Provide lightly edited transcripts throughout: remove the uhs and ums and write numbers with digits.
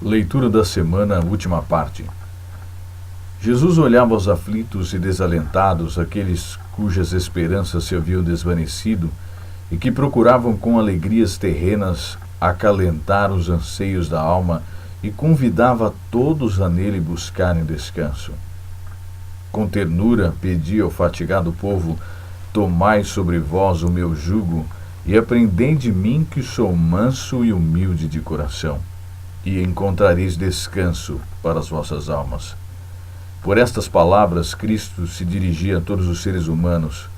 Leitura da semana, última parte. Jesus olhava aos aflitos e desalentados, aqueles cujas esperanças se haviam desvanecido e que procuravam com alegrias terrenas acalentar os anseios da alma, e convidava todos a nele buscarem descanso. Com ternura pedia ao fatigado povo: tomai sobre vós o meu jugo e aprendei de mim, que sou manso e humilde de coração, e encontrareis descanso para as vossas almas. Por estas palavras, Cristo se dirigia a todos os seres humanos.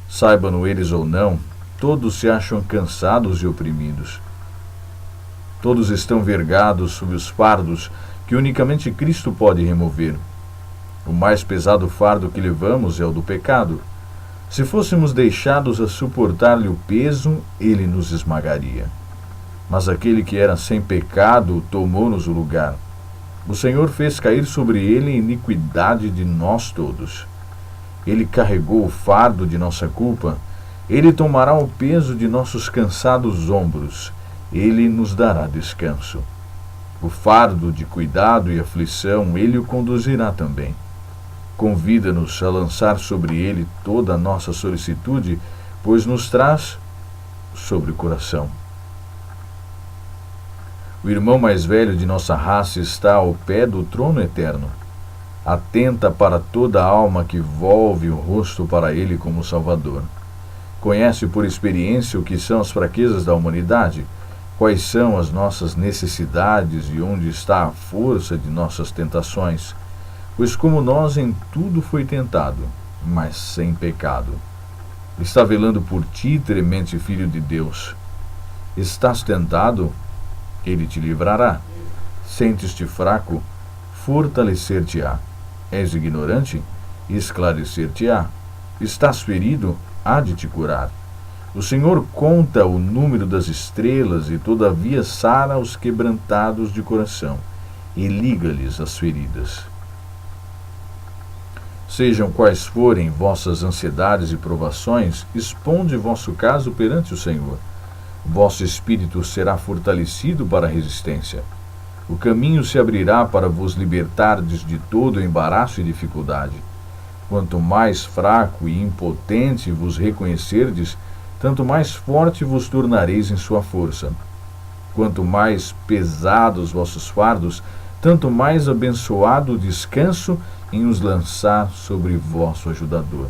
Saibam-no eles ou não, todos se acham cansados e oprimidos. Todos estão vergados sob os fardos que unicamente Cristo pode remover. O mais pesado fardo que levamos é o do pecado. Se fôssemos deixados a suportar-lhe o peso, ele nos esmagaria. Mas aquele que era sem pecado tomou-nos o lugar. O Senhor fez cair sobre ele a iniquidade de nós todos. Ele carregou o fardo de nossa culpa. Ele tomará o peso de nossos cansados ombros. Ele nos dará descanso. O fardo de cuidado e aflição, ele o conduzirá também. Convida-nos a lançar sobre ele toda a nossa solicitude, pois nos traz sobre o coração. O irmão mais velho de nossa raça está ao pé do trono eterno. Atenta para toda a alma que volve o rosto para ele como Salvador. Conhece por experiência o que são as fraquezas da humanidade, quais são as nossas necessidades e onde está a força de nossas tentações. Pois como nós em tudo foi tentado, mas sem pecado. Está velando por ti, temente Filho de Deus. Estás tentado? Ele te livrará. Sentes-te fraco? Fortalecer-te-á. És ignorante? Esclarecer-te-á. Estás ferido? Há de te curar. O Senhor conta o número das estrelas e todavia sara os quebrantados de coração e liga-lhes as feridas. Sejam quais forem vossas ansiedades e provações, exponde vosso caso perante o Senhor. Vosso espírito será fortalecido para a resistência. O caminho se abrirá para vos libertardes de todo embaraço e dificuldade. Quanto mais fraco e impotente vos reconhecerdes, tanto mais forte vos tornareis em sua força. Quanto mais pesados vossos fardos, tanto mais abençoado o descanso em os lançar sobre vosso ajudador.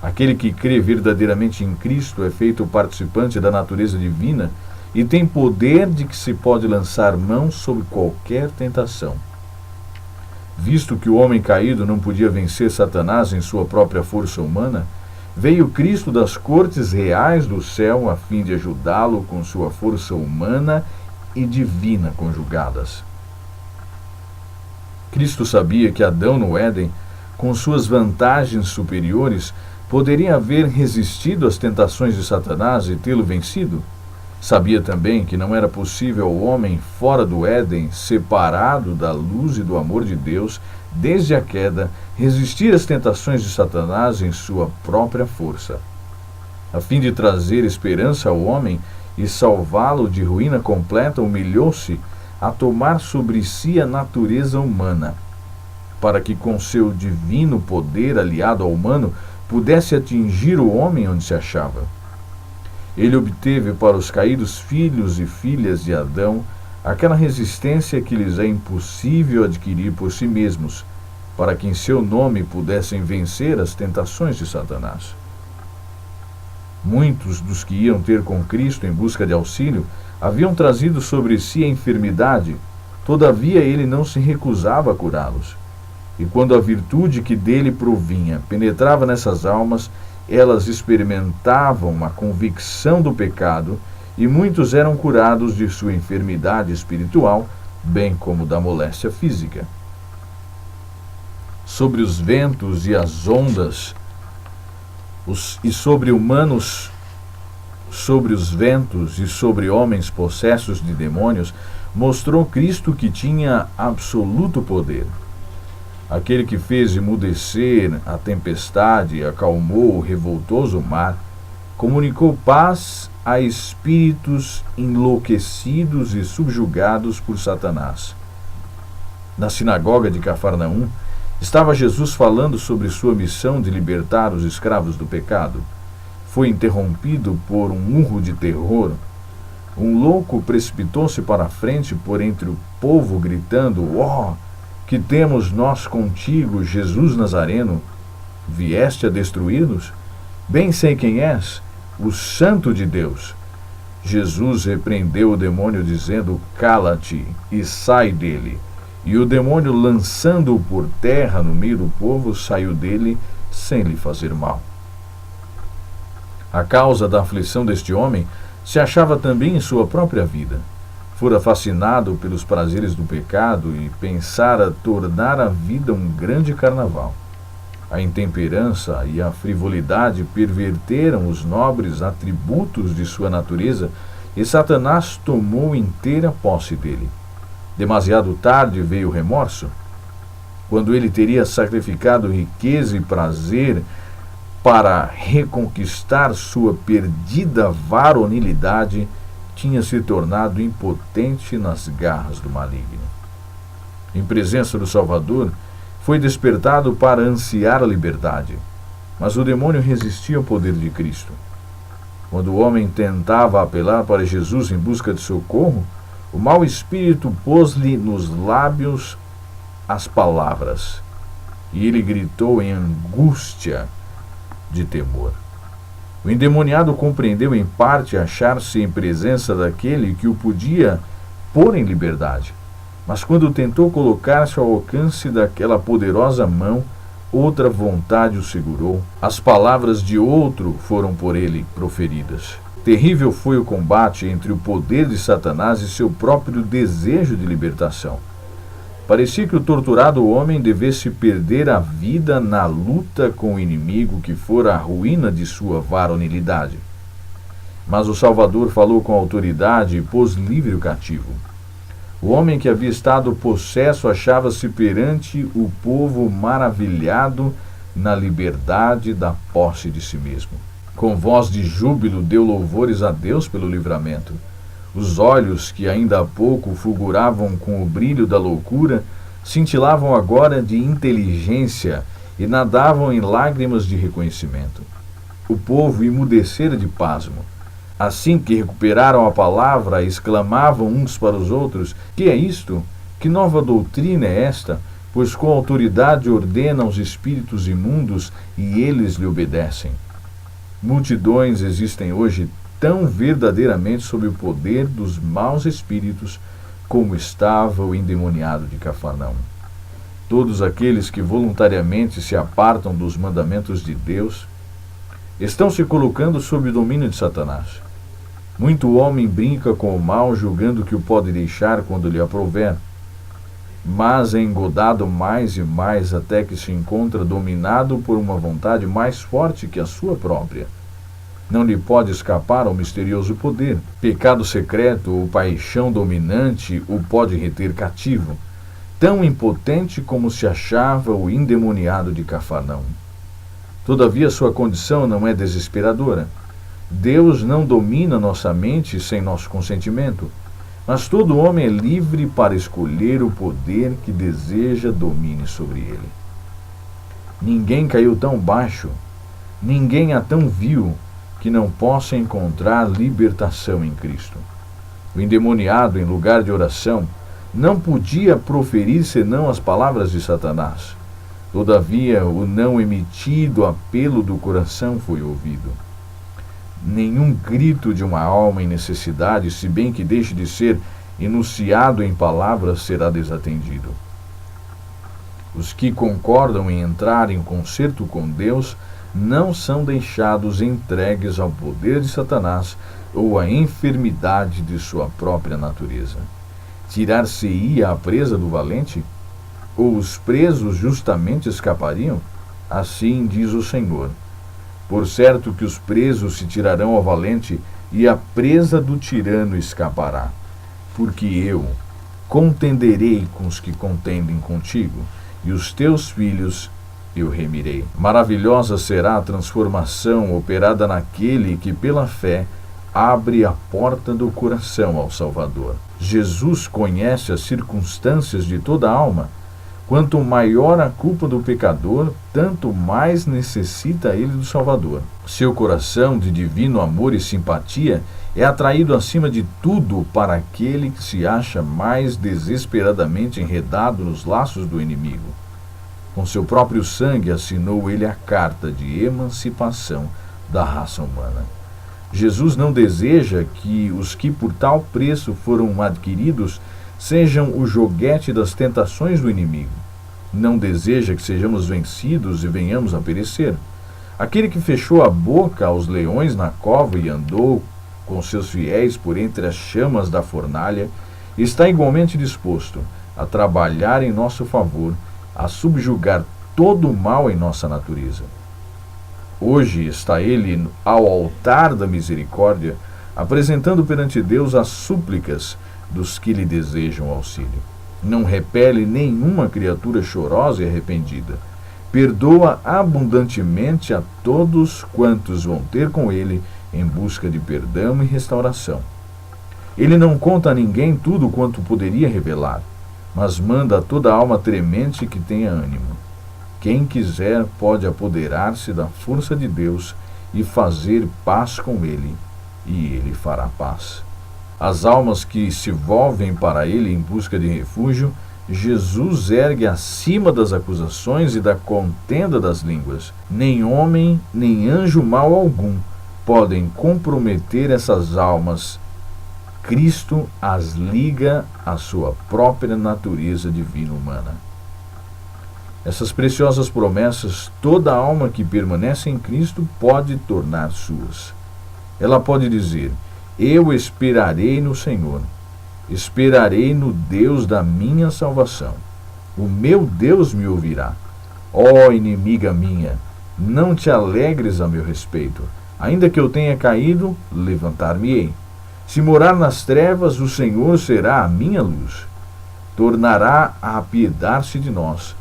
Aquele que crê verdadeiramente em Cristo é feito participante da natureza divina e tem poder de que se pode lançar mão sobre qualquer tentação. Visto que o homem caído não podia vencer Satanás em sua própria força humana, veio Cristo das cortes reais do céu a fim de ajudá-lo com sua força humana e divina conjugadas. Cristo sabia que Adão no Éden, com suas vantagens superiores, poderia haver resistido às tentações de Satanás e tê-lo vencido. Sabia também que não era possível ao homem fora do Éden, separado da luz e do amor de Deus, desde a queda, resistir às tentações de Satanás em sua própria força. A fim de trazer esperança ao homem e salvá-lo de ruína completa, humilhou-se a tomar sobre si a natureza humana, para que com seu divino poder aliado ao humano, pudesse atingir o homem onde se achava. Ele obteve para os caídos filhos e filhas de Adão aquela resistência que lhes é impossível adquirir por si mesmos, para que em seu nome pudessem vencer as tentações de Satanás. Muitos dos que iam ter com Cristo em busca de auxílio haviam trazido sobre si a enfermidade, todavia ele não se recusava a curá-los. E quando a virtude que dele provinha penetrava nessas almas, elas experimentavam a convicção do pecado, e muitos eram curados de sua enfermidade espiritual, bem como da moléstia física. Sobre os ventos e as ondas, e sobre humanos, sobre os ventos e sobre homens possessos de demônios, mostrou Cristo que tinha absoluto poder. Aquele que fez emudecer a tempestade e acalmou o revoltoso mar, comunicou paz a espíritos enlouquecidos e subjugados por Satanás. Na sinagoga de Cafarnaum, estava Jesus falando sobre sua missão de libertar os escravos do pecado. Foi interrompido por um urro de terror. Um louco precipitou-se para a frente por entre o povo, gritando: "Ó, que temos nós contigo, Jesus Nazareno? Vieste a destruí-nos? Bem sei quem és, o Santo de Deus." Jesus repreendeu o demônio, dizendo: "Cala-te e sai dele." E o demônio, lançando-o por terra no meio do povo, saiu dele sem lhe fazer mal. A causa da aflição deste homem se achava também em sua própria vida. Fora fascinado pelos prazeres do pecado e pensara tornar a vida um grande carnaval. A intemperança e a frivolidade perverteram os nobres atributos de sua natureza e Satanás tomou inteira posse dele. Demasiado tarde veio o remorso. Quando ele teria sacrificado riqueza e prazer para reconquistar sua perdida varonilidade, tinha se tornado impotente nas garras do maligno. Em presença do Salvador, foi despertado para ansiar a liberdade, mas o demônio resistia ao poder de Cristo. Quando o homem tentava apelar para Jesus em busca de socorro, o mau espírito pôs-lhe nos lábios as palavras, e ele gritou em angústia de temor. O endemoniado compreendeu em parte achar-se em presença daquele que o podia pôr em liberdade, mas quando tentou colocar-se ao alcance daquela poderosa mão, outra vontade o segurou. As palavras de outro foram por ele proferidas. Terrível foi o combate entre o poder de Satanás e seu próprio desejo de libertação. Parecia que o torturado homem devesse perder a vida na luta com o inimigo que fora a ruína de sua varonilidade. Mas o Salvador falou com autoridade e pôs livre o cativo. O homem que havia estado possesso achava-se perante o povo maravilhado na liberdade da posse de si mesmo. Com voz de júbilo deu louvores a Deus pelo livramento. Os olhos, que ainda há pouco fulguravam com o brilho da loucura, cintilavam agora de inteligência e nadavam em lágrimas de reconhecimento. O povo emudecera de pasmo. Assim que recuperaram a palavra, exclamavam uns para os outros: "Que é isto? Que nova doutrina é esta? Pois com autoridade ordena aos espíritos imundos e eles lhe obedecem." Multidões existem hoje tão verdadeiramente sob o poder dos maus espíritos como estava o endemoniado de Cafarnaum. Todos aqueles que voluntariamente se apartam dos mandamentos de Deus estão se colocando sob o domínio de Satanás. Muito homem brinca com o mal, julgando que o pode deixar quando lhe aprouver, mas é engodado mais e mais até que se encontra dominado por uma vontade mais forte que a sua própria. Não lhe pode escapar ao misterioso poder. Pecado secreto ou paixão dominante o pode reter cativo, tão impotente como se achava o endemoniado de Cafarnaum. Todavia sua condição não é desesperadora. Deus não domina nossa mente sem nosso consentimento, mas todo homem é livre para escolher o poder que deseja domine sobre ele. Ninguém caiu tão baixo, ninguém há tão vil, que não possa encontrar libertação em Cristo. O endemoniado, em lugar de oração, não podia proferir senão as palavras de Satanás. Todavia, o não emitido apelo do coração foi ouvido. Nenhum grito de uma alma em necessidade, se bem que deixe de ser enunciado em palavras, será desatendido. Os que concordam em entrar em concerto com Deus não são deixados entregues ao poder de Satanás ou à enfermidade de sua própria natureza. Tirar-se-ia a presa do valente? Ou os presos justamente escapariam? Assim diz o Senhor: por certo que os presos se tirarão ao valente, e a presa do tirano escapará. Porque eu contenderei com os que contendem contigo, e os teus filhos eu remirei. Maravilhosa será a transformação operada naquele que, pela fé, abre a porta do coração ao Salvador. Jesus conhece as circunstâncias de toda a alma. Quanto maior a culpa do pecador, tanto mais necessita ele do Salvador. Seu coração de divino amor e simpatia é atraído acima de tudo para aquele que se acha mais desesperadamente enredado nos laços do inimigo. Com seu próprio sangue assinou ele a carta de emancipação da raça humana. Jesus não deseja que os que por tal preço foram adquiridos sejam o joguete das tentações do inimigo. Não deseja que sejamos vencidos e venhamos a perecer. Aquele que fechou a boca aos leões na cova e andou com seus fiéis por entre as chamas da fornalha, está igualmente disposto a trabalhar em nosso favor, a subjugar todo o mal em nossa natureza. Hoje está ele ao altar da misericórdia, apresentando perante Deus as súplicas dos que lhe desejam auxílio. Não repele nenhuma criatura chorosa e arrependida. Perdoa abundantemente a todos quantos vão ter com ele em busca de perdão e restauração. Ele não conta a ninguém tudo quanto poderia revelar, mas manda a toda alma tremente que tenha ânimo. Quem quiser pode apoderar-se da força de Deus e fazer paz com ele, e ele fará paz. As almas que se volvem para ele em busca de refúgio, Jesus ergue acima das acusações e da contenda das línguas. Nem homem, nem anjo mau algum podem comprometer essas almas. Cristo as liga à sua própria natureza divina humana. Essas preciosas promessas, toda alma que permanece em Cristo pode tornar suas. Ela pode dizer: eu esperarei no Senhor, esperarei no Deus da minha salvação. O meu Deus me ouvirá. Ó inimiga minha, não te alegres a meu respeito. Ainda que eu tenha caído, levantar-me-ei. Se morar nas trevas, o Senhor será a minha luz. Tornará a apiedar-se de nós,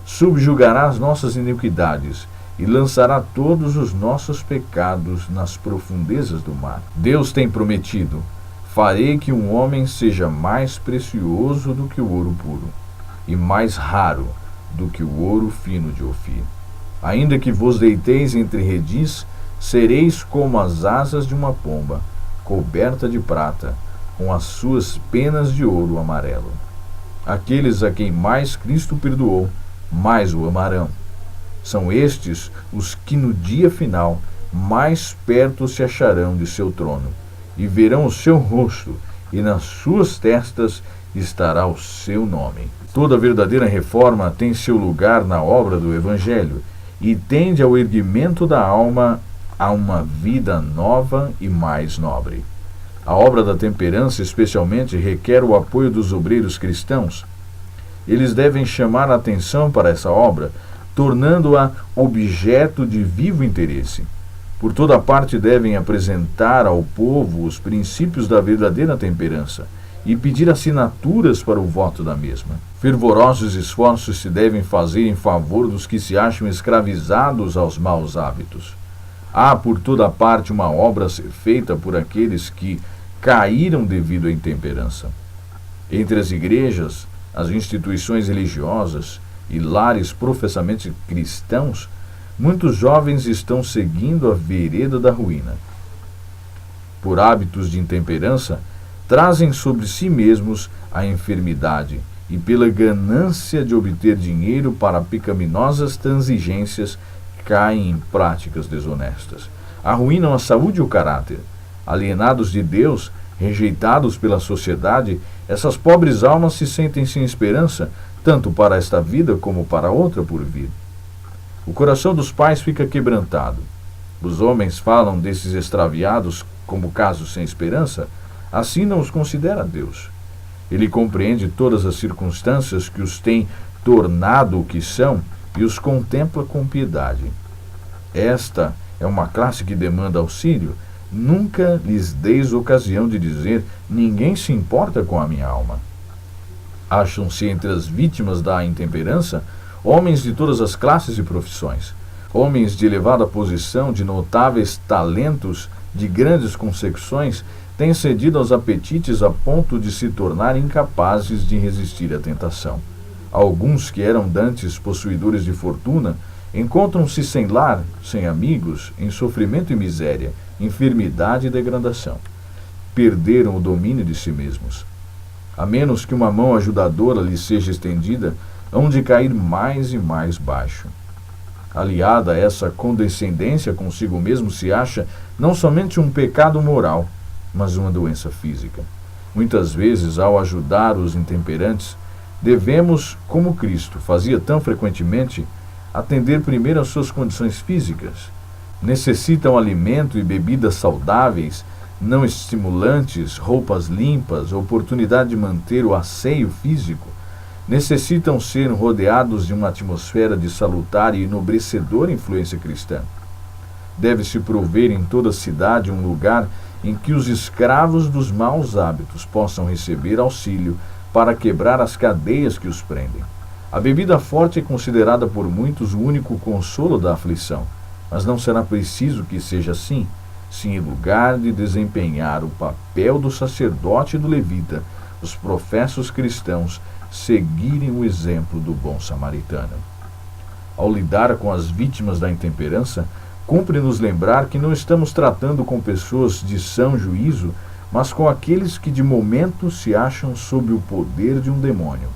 subjugará as nossas iniquidades e lançará todos os nossos pecados nas profundezas do mar. Deus tem prometido: farei que um homem seja mais precioso do que o ouro puro, e mais raro do que o ouro fino de Ofir. Ainda que vos deiteis entre redis, sereis como as asas de uma pomba, coberta de prata, com as suas penas de ouro amarelo. Aqueles a quem mais Cristo perdoou, mais o amarão. São estes os que no dia final mais perto se acharão de seu trono, e verão o seu rosto, e nas suas testas estará o seu nome. Toda verdadeira reforma tem seu lugar na obra do Evangelho, e tende ao erguimento da alma a uma vida nova e mais nobre. A obra da temperança, especialmente, requer o apoio dos obreiros cristãos. Eles devem chamar a atenção para essa obra, tornando-a objeto de vivo interesse. Por toda parte devem apresentar ao povo os princípios da verdadeira temperança e pedir assinaturas para o voto da mesma. Fervorosos esforços se devem fazer em favor dos que se acham escravizados aos maus hábitos. Há por toda parte uma obra a ser feita por aqueles que caíram devido à intemperança. Entre as igrejas, as instituições religiosas e lares professamente cristãos, muitos jovens estão seguindo a vereda da ruína. Por hábitos de intemperança, trazem sobre si mesmos a enfermidade e, pela ganância de obter dinheiro para pecaminosas transigências, caem em práticas desonestas. Arruinam a saúde e o caráter. Alienados de Deus, rejeitados pela sociedade, essas pobres almas se sentem sem esperança, tanto para esta vida como para outra por vir. O coração dos pais fica quebrantado. Os homens falam desses extraviados como casos sem esperança, assim não os considera Deus. Ele compreende todas as circunstâncias que os têm tornado o que são e os contempla com piedade. Esta é uma classe que demanda auxílio. Nunca lhes deis ocasião de dizer: ninguém se importa com a minha alma. Acham-se entre as vítimas da intemperança homens de todas as classes e profissões, homens de elevada posição, de notáveis talentos, de grandes consecuções, têm cedido aos apetites a ponto de se tornar incapazes de resistir à tentação. Alguns que eram dantes possuidores de fortuna encontram-se sem lar, sem amigos, em sofrimento e miséria, enfermidade e degradação. Perderam o domínio de si mesmos. A menos que uma mão ajudadora lhes seja estendida, hão de cair mais e mais baixo. Aliada a essa condescendência consigo mesmo se acha não somente um pecado moral, mas uma doença física. Muitas vezes, ao ajudar os intemperantes, devemos, como Cristo fazia tão frequentemente, atender primeiro às suas condições físicas. Necessitam alimento e bebidas saudáveis, não estimulantes, roupas limpas, oportunidade de manter o asseio físico. Necessitam ser rodeados de uma atmosfera de salutar e enobrecedora influência cristã. Deve-se prover em toda a cidade um lugar em que os escravos dos maus hábitos possam receber auxílio para quebrar as cadeias que os prendem. A bebida forte é considerada por muitos o único consolo da aflição, mas não será preciso que seja assim, se em lugar de desempenhar o papel do sacerdote e do levita, os professos cristãos seguirem o exemplo do bom samaritano. Ao lidar com as vítimas da intemperança, cumpre nos lembrar que não estamos tratando com pessoas de são juízo, mas com aqueles que de momento se acham sob o poder de um demônio.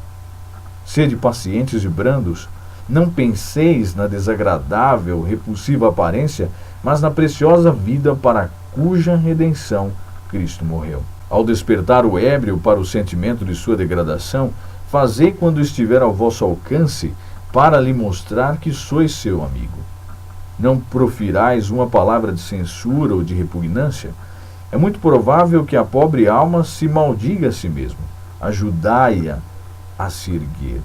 Sede pacientes e brandos, não penseis na desagradável, repulsiva aparência, mas na preciosa vida para cuja redenção Cristo morreu. Ao despertar o ébrio para o sentimento de sua degradação, fazei quando estiver ao vosso alcance, para lhe mostrar que sois seu amigo. Não profirais uma palavra de censura ou de repugnância. É muito provável que a pobre alma se maldiga a si mesma. Ajudai-a a se erguer.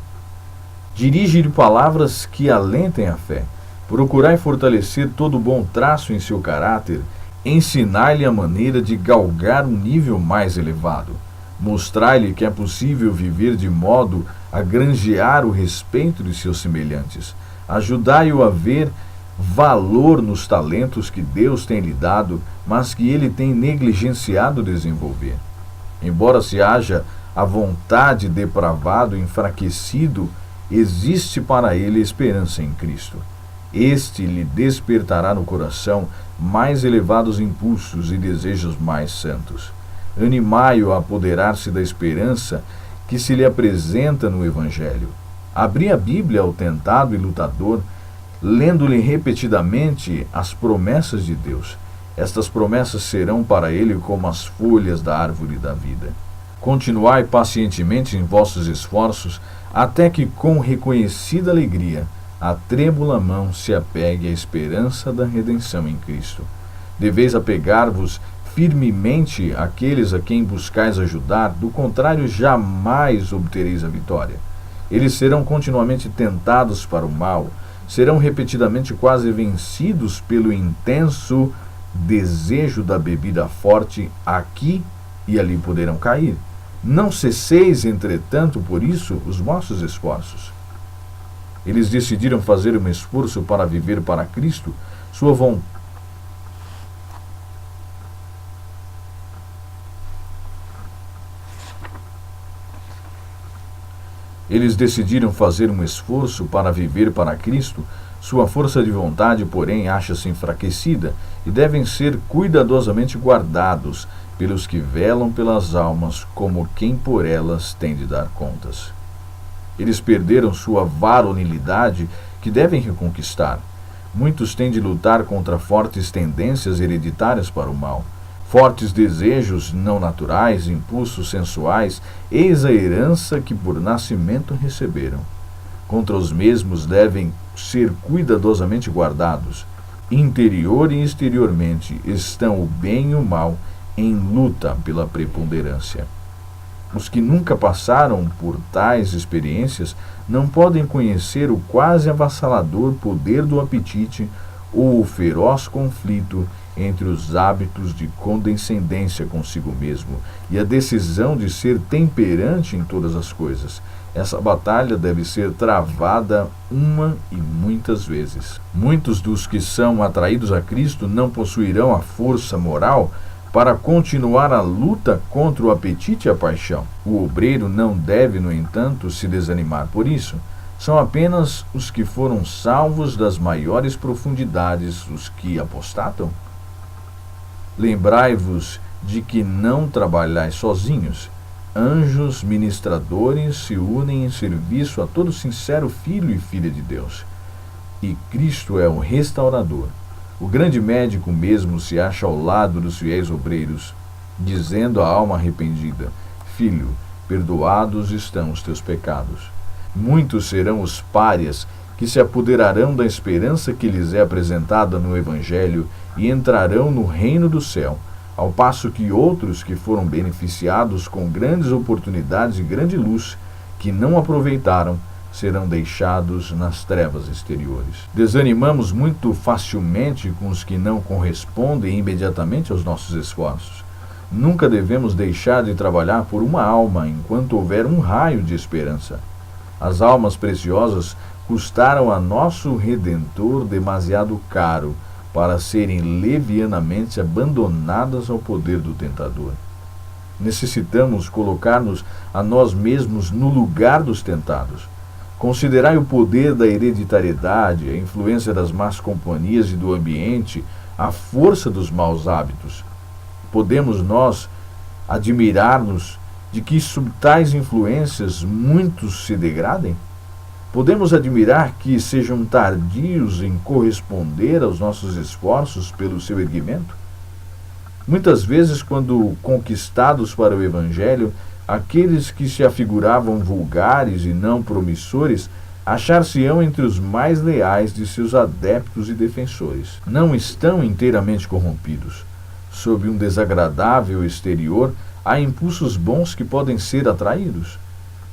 Dirige-lhe palavras que alentem a fé. Procurai fortalecer todo bom traço em seu caráter. Ensinai-lhe a maneira de galgar um nível mais elevado. Mostrai-lhe que é possível viver de modo a granjear o respeito de seus semelhantes. Ajudai-o a ver valor nos talentos que Deus tem lhe dado, mas que ele tem negligenciado desenvolver. Embora se haja a vontade depravado e enfraquecido, existe para ele esperança em Cristo. Este lhe despertará no coração mais elevados impulsos e desejos mais santos. Animai-o a apoderar-se da esperança que se lhe apresenta no Evangelho. Abri a Bíblia ao tentado e lutador, lendo-lhe repetidamente as promessas de Deus. Estas promessas serão para ele como as folhas da árvore da vida. Continuai pacientemente em vossos esforços, até que com reconhecida alegria a trêmula mão se apegue à esperança da redenção em Cristo. Deveis apegar-vos firmemente àqueles a quem buscais ajudar, do contrário jamais obtereis a vitória. Eles serão continuamente tentados para o mal, serão repetidamente quase vencidos pelo intenso desejo da bebida forte, aqui e ali poderão cair. Não cesseis, entretanto, por isso, os vossos esforços. Eles decidiram fazer um esforço para viver para Cristo, sua vontade. Eles decidiram fazer um esforço para viver para Cristo, sua força de vontade, porém, acha-se enfraquecida e devem ser cuidadosamente guardados pelos que velam pelas almas como quem por elas tem de dar contas. Eles perderam sua varonilidade que devem reconquistar. Muitos têm de lutar contra fortes tendências hereditárias para o mal. Fortes desejos não naturais, impulsos sensuais, eis a herança que por nascimento receberam. Contra os mesmos devem ser cuidadosamente guardados. Interior e exteriormente estão o bem e o mal em luta pela preponderância. Os que nunca passaram por tais experiências não podem conhecer o quase avassalador poder do apetite ou o feroz conflito entre os hábitos de condescendência consigo mesmo e a decisão de ser temperante em todas as coisas. Essa batalha deve ser travada uma e muitas vezes. Muitos dos que são atraídos a Cristo não possuirão a força moral para continuar a luta contra o apetite e a paixão. O obreiro não deve, no entanto, se desanimar por isso. São apenas os que foram salvos das maiores profundidades os que apostatam. Lembrai-vos de que não trabalhais sozinhos. Anjos ministradores se unem em serviço a todo sincero filho e filha de Deus. E Cristo é o restaurador. O grande médico mesmo se acha ao lado dos fiéis obreiros, dizendo à alma arrependida: Filho, perdoados estão os teus pecados. Muitos serão os párias que se apoderarão da esperança que lhes é apresentada no Evangelho e entrarão no reino do céu, ao passo que outros que foram beneficiados com grandes oportunidades e grande luz, que não aproveitaram, serão deixados nas trevas exteriores. Desanimamos muito facilmente com os que não correspondem imediatamente aos nossos esforços. Nunca devemos deixar de trabalhar por uma alma enquanto houver um raio de esperança. As almas preciosas custaram a nosso Redentor demasiado caro para serem levianamente abandonadas ao poder do tentador. Necessitamos colocar-nos a nós mesmos no lugar dos tentados. Considerai o poder da hereditariedade, a influência das más companhias e do ambiente, a força dos maus hábitos. Podemos nós admirar-nos de que sob tais influências muitos se degradem? Podemos admirar que sejam tardios em corresponder aos nossos esforços pelo seu erguimento? Muitas vezes, quando conquistados para o Evangelho, aqueles que se afiguravam vulgares e não promissores achar-se-ão entre os mais leais de seus adeptos e defensores. Não estão inteiramente corrompidos. Sob um desagradável exterior, há impulsos bons que podem ser atraídos.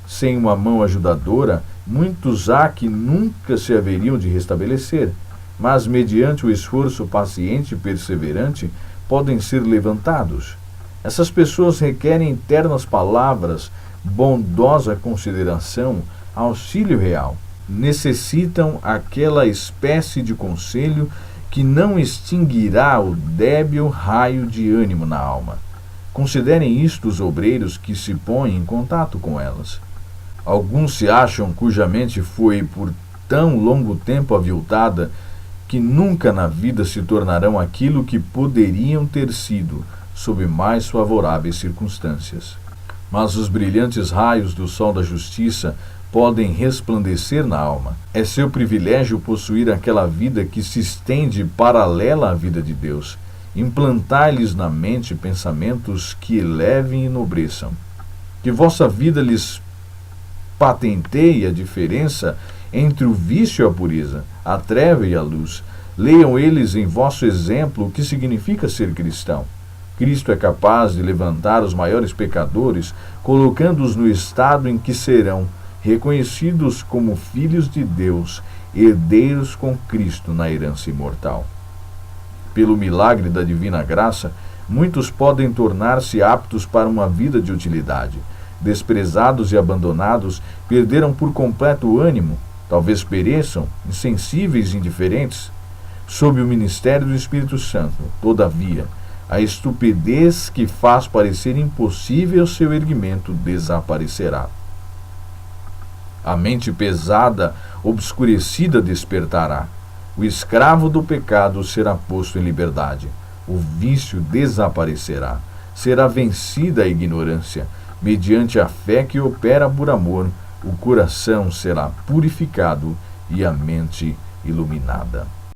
Sem uma mão ajudadora, muitos há que nunca se haveriam de restabelecer, mas mediante o esforço paciente e perseverante, podem ser levantados. Essas pessoas requerem ternas palavras, bondosa consideração, auxílio real. Necessitam aquela espécie de conselho que não extinguirá o débil raio de ânimo na alma. Considerem isto os obreiros que se põem em contato com elas. Alguns se acham cuja mente foi por tão longo tempo aviltada que nunca na vida se tornarão aquilo que poderiam ter sido, sob mais favoráveis circunstâncias. Mas os brilhantes raios do sol da justiça podem resplandecer na alma. É seu privilégio possuir aquela vida que se estende paralela à vida de Deus. Implantai-lhes na mente pensamentos que elevem e enobreçam. Que vossa vida lhes patenteie a diferença entre o vício e a pureza, a treva e a luz. Leiam eles em vosso exemplo o que significa ser cristão. Cristo é capaz de levantar os maiores pecadores, colocando-os no estado em que serão reconhecidos como filhos de Deus, herdeiros com Cristo na herança imortal. Pelo milagre da divina graça, muitos podem tornar-se aptos para uma vida de utilidade. Desprezados e abandonados, perderam por completo o ânimo, talvez pereçam, insensíveis e indiferentes. Sob o ministério do Espírito Santo, todavia, a estupidez que faz parecer impossível seu erguimento desaparecerá. A mente pesada, obscurecida, despertará. O escravo do pecado será posto em liberdade. O vício desaparecerá. Será vencida a ignorância. Mediante a fé que opera por amor, o coração será purificado e a mente iluminada.